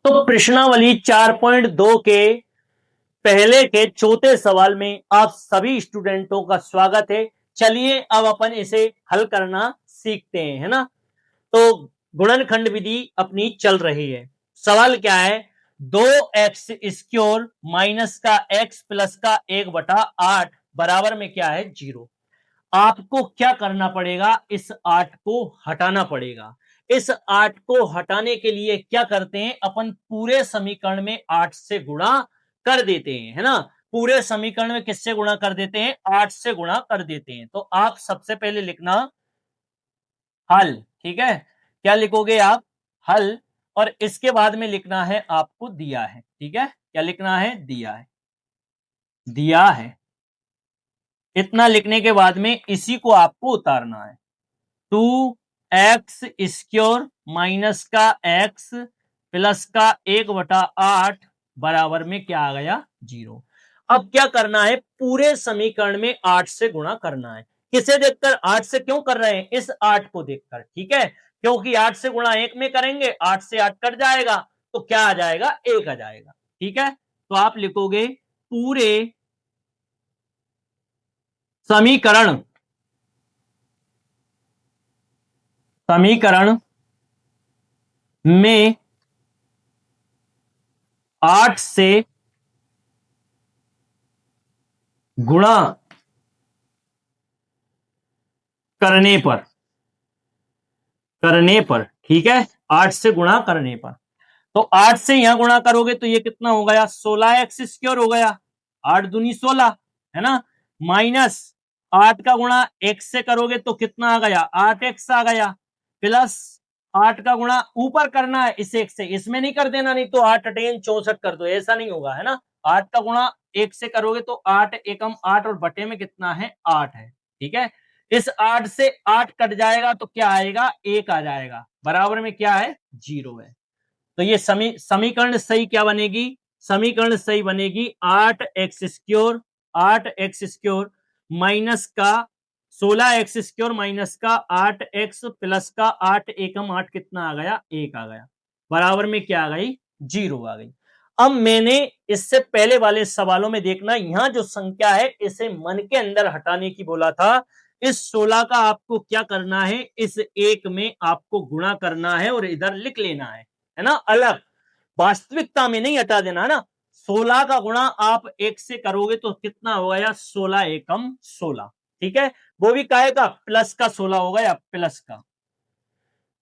तो प्रश्नावली 4.2 के पहले के चौथे सवाल में आप सभी स्टूडेंटों का स्वागत है। चलिए अब अपन इसे हल करना सीखते हैं, है ना। तो गुणनखंड विधि अपनी चल रही है। सवाल क्या है, 2x² माइनस का x प्लस का 1/8 बराबर में क्या है, 0। आपको क्या करना पड़ेगा, इस 8 को हटाना पड़ेगा। इस 8 को हटाने के लिए क्या करते हैं, अपन पूरे समीकरण में 8 से गुणा कर देते हैं, है ना। पूरे समीकरण में किससे गुणा कर देते हैं, 8 से गुणा कर देते हैं। तो आप सबसे पहले लिखना हल, ठीक है। क्या लिखोगे आप, हल। और इसके बाद में लिखना है आपको दिया है, ठीक है। क्या लिखना है, दिया है, दिया है। इतना लिखने के बाद में इसी को आपको उतारना है। 2x² माइनस का x प्लस का 1/8 बराबर में क्या आ गया, 0। अब क्या करना है, पूरे समीकरण में 8 से गुणा करना है। किसे देखकर, 8 से क्यों कर रहे हैं, इस 8 को देखकर, ठीक है। क्योंकि 8 से गुणा 1 में करेंगे, 8 से 8 कट जाएगा तो क्या आ जाएगा, 1 आ जाएगा, ठीक है। तो आप लिखोगे पूरे समीकरण समीकरण में 8 से गुणा करने पर, ठीक है, 8 से गुणा करने पर। तो 8 से यहां गुणा करोगे तो ये कितना हो गया, 16x² हो गया, 8 दूनी 16, है ना। माइनस 8 का गुणा x से करोगे तो कितना आ गया, 8x आ गया, प्लस 8 का गुणा ऊपर करना है इस एक से, इसमें नहीं कर देना, नहीं तो 8 8 64 कर दो, ऐसा नहीं होगा, है ना। 8 का गुणा 1 से करोगे तो 8 एकम 8 और बटे में कितना है, 8 है, ठीक है। इस 8 से 8 कट जाएगा तो क्या आएगा, 1 आ जाएगा, बराबर में क्या है, 0 है। तो ये समीकरण सही क्या बनेगी, समीकरण सही बनेगी 8x² माइनस का 16x² माइनस का 8x प्लस का 8 एकम 8 कितना आ गया, 1 आ गया, बराबर में क्या आ गई, 0 आ गई। अब मैंने इससे पहले वाले सवालों में देखना, यहां जो संख्या है इसे मन के अंदर हटाने की बोला था। इस 16 का आपको क्या करना है, इस 1 में आपको गुणा करना है और इधर लिख लेना है ना, अलग, वास्तविकता में नहीं हटा देना, है ना। 16 का गुणा आप 1 से करोगे तो कितना हो गया, 16 एकम 16, ठीक है। वो भी काहे का, प्लस का 16 हो गया, प्लस का।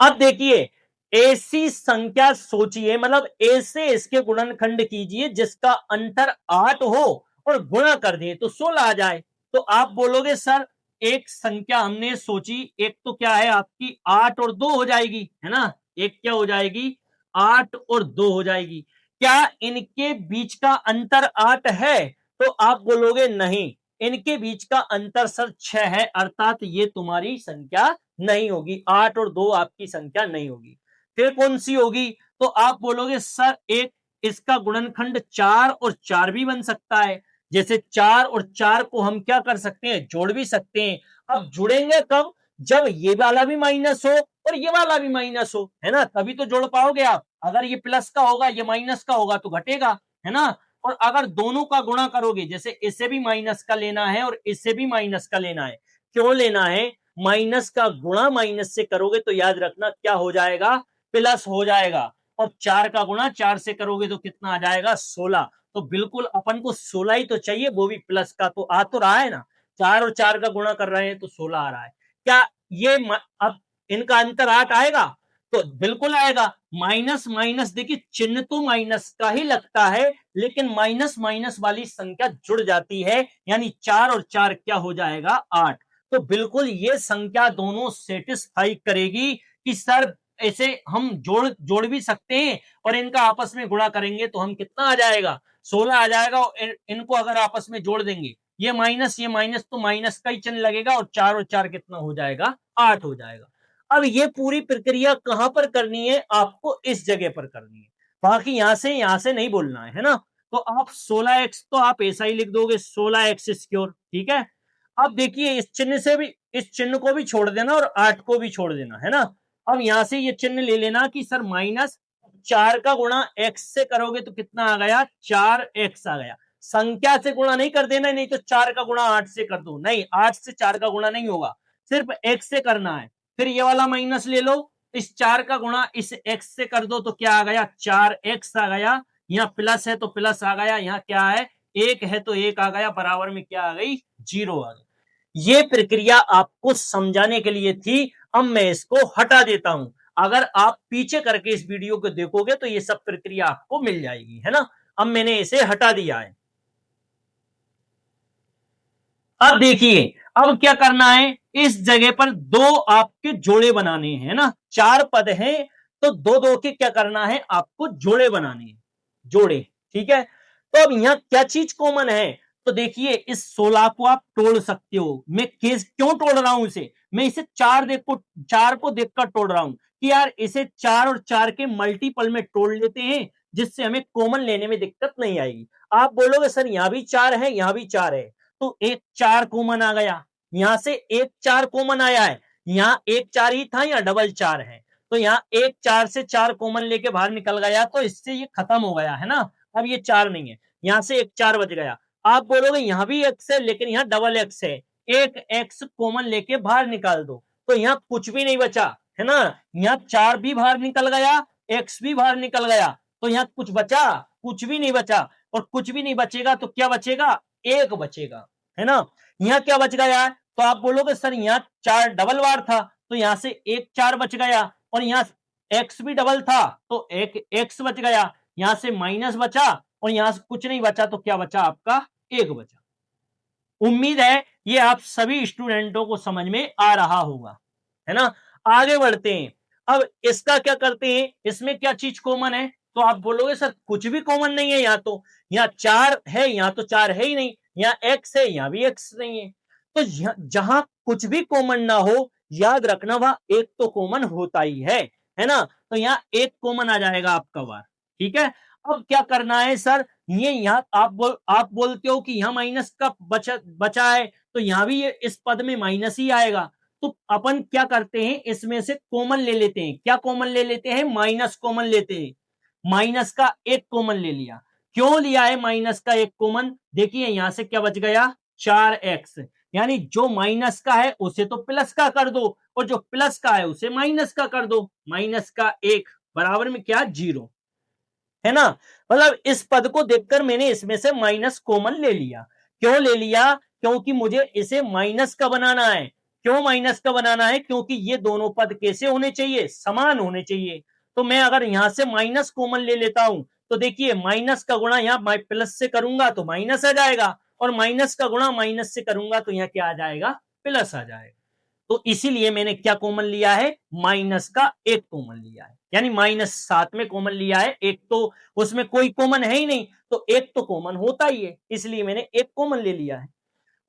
अब देखिए, ऐसी संख्या सोचिए, मतलब ऐसे इसके गुणनखंड कीजिए जिसका अंतर 8 हो और गुणा कर दिए तो 16 आ जाए। तो आप बोलोगे सर, एक संख्या हमने सोची, एक तो क्या है आपकी 8 और 2 हो जाएगी, है ना। एक क्या हो जाएगी, 8 और 2 हो जाएगी। क्या इनके बीच का अंतर 8 है, तो आप बोलोगे नहीं, इनके बीच का अंतर सर 6 है, अर्थात ये तुम्हारी संख्या नहीं होगी, 8 और 2 आपकी संख्या नहीं होगी। फिर कौन सी होगी, तो आप बोलोगे सर एक इसका गुणनखंड 4 और 4 भी बन सकता है। जैसे 4 और 4 को हम क्या कर सकते हैं, जोड़ भी सकते हैं। अब जुड़ेंगे कब, जब ये वाला भी माइनस हो और ये वाला भी माइनस हो, है ना, तभी तो जोड़ पाओगे आप। अगर ये प्लस का होगा, ये माइनस का होगा तो घटेगा, है ना। और अगर दोनों का गुणा करोगे, जैसे इसे भी माइनस का लेना है और इसे भी माइनस का लेना है, क्यों लेना है, माइनस का गुणा माइनस से करोगे तो याद रखना क्या हो जाएगा, प्लस हो जाएगा। और 4 का गुणा 4 से करोगे तो कितना आ जाएगा, 16। तो बिल्कुल अपन को 16 ही तो चाहिए, वो भी प्लस का, तो आ तो रहा है ना, 4 और 4 का गुणा कर रहे हैं तो 16 आ रहा है। क्या ये अब इनका अंतर 8 आएगा, तो बिल्कुल आएगा। माइनस माइनस, देखिए चिन्ह तो माइनस का ही लगता है, लेकिन माइनस माइनस वाली संख्या जुड़ जाती है, यानी 4 और 4 क्या हो जाएगा, 8। तो बिल्कुल ये संख्या दोनों सेटिस्फाई करेगी कि सर ऐसे हम जोड़ जोड़ भी सकते हैं और इनका आपस में गुणा करेंगे तो हम कितना आ जाएगा, 16 आ जाएगा। और इनको अगर आपस में जोड़ देंगे, ये माइनस तो माइनस का ही चिन्ह लगेगा और 4 कितना हो जाएगा, 8 हो जाएगा। अब ये पूरी प्रक्रिया कहां पर करनी है, आपको इस जगह पर करनी है, बाकी यहां से नहीं बोलना है ना। तो आप 16x तो आप ऐसा ही लिख दोगे, 16x², ठीक है। अब देखिए इस चिन्ह से भी, इस चिन्ह को भी छोड़ देना और 8 को भी छोड़ देना, है ना। अब यहां से ये चिन्ह ले लेना कि सर माइनस 4 का गुणा x से करोगे तो कितना आ गया, 4x आ गया। संख्या से गुणा नहीं कर देना, नहीं तो 4 का गुणा 8 से कर दो, नहीं 8 से 4 का गुणा नहीं होगा, सिर्फ x से करना है। फिर ये वाला माइनस ले लो, इस 4 का गुणा इस x से कर दो तो क्या आ गया, 4x आ गया। यहाँ प्लस है तो प्लस आ गया, यहाँ क्या है, 1 है तो 1 आ गया, बराबर में क्या आ गई, 0 आ गई। ये प्रक्रिया आपको समझाने के लिए थी, अब मैं इसको हटा देता हूं। अगर आप पीछे करके इस वीडियो को देखोगे तो ये सब प्रक्रिया आपको मिल जाएगी, है ना। अब मैंने इसे हटा दिया है। अब देखिए, अब क्या करना है, इस जगह पर दो आपके जोड़े बनाने हैं ना, 4 पद हैं तो दो दो के क्या करना है, आपको जोड़े बनाने हैं, जोड़े, ठीक है। तो अब यहां क्या चीज कॉमन है, तो देखिए इस 16 को आप तोड़ सकते हो। मैं केस क्यों तोड़ रहा हूं इसे, मैं इसे 4 को देखकर तोड़ रहा हूं कि यार इसे 4 और 4 के मल्टीपल में तोड़ लेते हैं, जिससे हमें कॉमन लेने में दिक्कत नहीं आएगी। आप बोलोगे सर यहां भी 4 है, यहां भी 4 है, तो एक 4 कॉमन आ गया, यहां से एक 4 कॉमन आया है, यहां एक 4 ही था, यहां डबल 4 है, तो यहां एक 4 से 4 कॉमन लेके बाहर निकल गया, तो इससे ये खत्म हो गया, है ना। अब ये 4 नहीं है, यहां से एक 4 बच गया। आप बोलोगे यहां भी x है लेकिन यहां डबल x है, एक x कॉमन लेके बाहर निकाल दो, तो यहां कुछ भी नहीं बचा, है ना। यहां 4 भी बाहर निकल गया, x भी बाहर निकल गया, तो यहां कुछ बचा, कुछ भी नहीं बचा। और कुछ भी नहीं बचेगा तो क्या बचेगा, एक बचेगा, है ना। यहां क्या बच गया है, तो आप बोलोगे सर यहां 4 डबल बार था, तो यहां से एक 4 बच गया, और यहां x भी डबल था तो एक x बच गया, यहां से माइनस बचा, और यहां से कुछ नहीं बचा, तो क्या बचा आपका, एक बचा। उम्मीद है ये आप सभी स्टूडेंटों को समझ में आ रहा होगा, है ना। आगे बढ़ते हैं। अब इसका क्या करते हैं, इसमें क्या चीज कॉमन है, तो आप बोलोगे सर कुछ भी कॉमन नहीं है, यहाँ तो यहाँ 4 है, यहाँ तो 4 है ही नहीं, यहाँ x है, यहाँ भी x नहीं है, तो जहां कुछ भी कॉमन ना हो, याद रखना वहां एक तो कॉमन होता ही है ना। तो यहाँ एक कॉमन आ जाएगा आपका बार, ठीक है। अब क्या करना है सर, ये यहाँ आप बोलते हो कि यहाँ माइनस का बचा है, तो यहाँ भी ये इस पद में माइनस ही आएगा, तो अपन क्या करते हैं, इसमें से कॉमन ले लेते हैं। क्या कॉमन ले लेते हैं, माइनस कॉमन लेते हैं। माइनस का एक कॉमन ले लिया। क्यों लिया है माइनस का एक कॉमन, देखिए यहां से क्या बच गया, 4x, यानी जो माइनस का है उसे तो प्लस का कर दो, और जो प्लस का है उसे माइनस का कर दो। माइनस का 1 बराबर में क्या, 0, है ना। मतलब इस पद को देखकर मैंने इसमें से माइनस कॉमन ले लिया। क्यों ले लिया, क्योंकि मुझे इसे माइनस का बनाना है। क्यों माइनस का बनाना है, क्योंकि ये दोनों पद कैसे होने चाहिए, समान होने चाहिए। तो मैं अगर यहां से माइनस कॉमन ले लेता हूं, तो देखिए माइनस का गुणा यहां प्लस से करूंगा तो माइनस आ जाएगा, और माइनस का गुणा माइनस से करूंगा तो यहां क्या आ जाएगा, प्लस आ जाएगा। तो इसीलिए मैंने क्या कॉमन लिया है, माइनस का एक कॉमन लिया है, यानी माइनस 7 में कॉमन लिया है। एक तो उसमें कोई कॉमन है ही नहीं, तो एक तो कॉमन होता ही है, इसलिए मैंने एक कॉमन ले लिया है।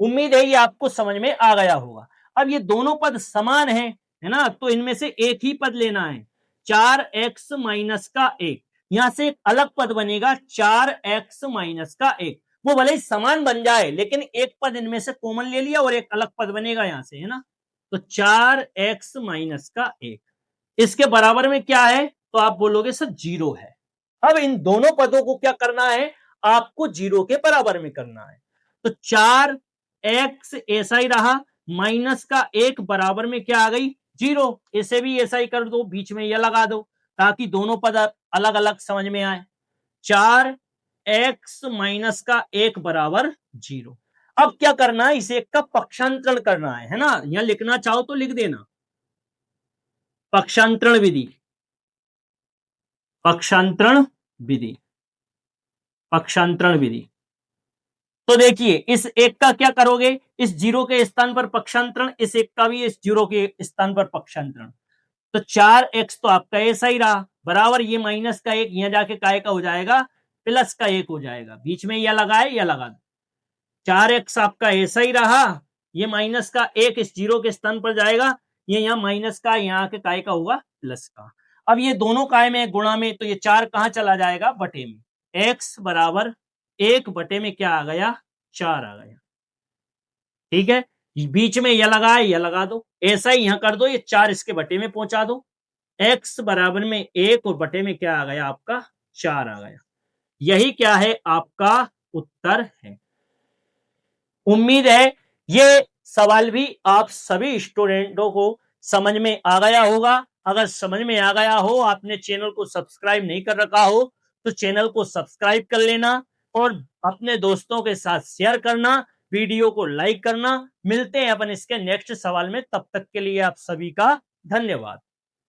उम्मीद है ये आपको समझ में आ गया होगा। अब ये दोनों पद समान है ना, तो इनमें से एक ही पद लेना है, 4x माइनस का 1। यहां से एक अलग पद बनेगा 4x माइनस का 1, वो भले ही समान बन जाए, लेकिन एक पद इनमें से कॉमन ले लिया और एक अलग पद बनेगा यहां से, है ना। तो 4x माइनस का 1, इसके बराबर में क्या है, तो आप बोलोगे सर 0 है। अब इन दोनों पदों को क्या करना है, आपको 0 के बराबर में करना है। तो 4x ऐसा ही रहा, माइनस का 1 बराबर में क्या आ गई, 0। इसे भी ऐसा ही कर दो, बीच में यह लगा दो, ताकि दोनों पद अलग अलग समझ में आए। 4x माइनस का 1 बराबर 0। अब क्या करना है, इसे का पक्षांतरण करना है ना। यहां लिखना चाहो तो लिख देना, पक्षांतरण विधि, पक्षांतरण विधि, पक्षांतरण विधि। तो देखिए इस एक का क्या करोगे, इस 0 के स्थान पर पक्षांतरण, इस एक का भी इस 0 के स्थान पर पक्षांतरण। तो 4x तो आपका ऐसा ही रहा, बराबर ये माइनस का 1 यहां जाके काय का हो जाएगा, प्लस का 1 हो जाएगा, बीच में यह लगाए या लगा दो। 4x आपका ऐसा ही रहा, ये माइनस का 1 इस 0 के स्थान पर जाएगा, ये यहाँ माइनस का यहाँ के काय का होगा, प्लस का। अब ये दोनों काय में गुणा में, तो ये 4 कहां चला जाएगा, बटे में। x बराबर 1 बटे में क्या आ गया, 4 आ गया, ठीक है। बीच में यह लगा दो, ऐसा ही यहां कर दो, ये 4 इसके बटे में पहुंचा दो, x बराबर में 1 और बटे में क्या आ गया आपका 4 आ गया। यही क्या है आपका उत्तर है। उम्मीद है ये सवाल भी आप सभी स्टूडेंटों को समझ में आ गया होगा। अगर समझ में आ गया हो, आपने चैनल को सब्सक्राइब नहीं कर रखा हो तो चैनल को सब्सक्राइब कर लेना और अपने दोस्तों के साथ शेयर करना, वीडियो को लाइक करना। मिलते हैं अपन इसके नेक्स्ट सवाल में, तब तक के लिए आप सभी का धन्यवाद।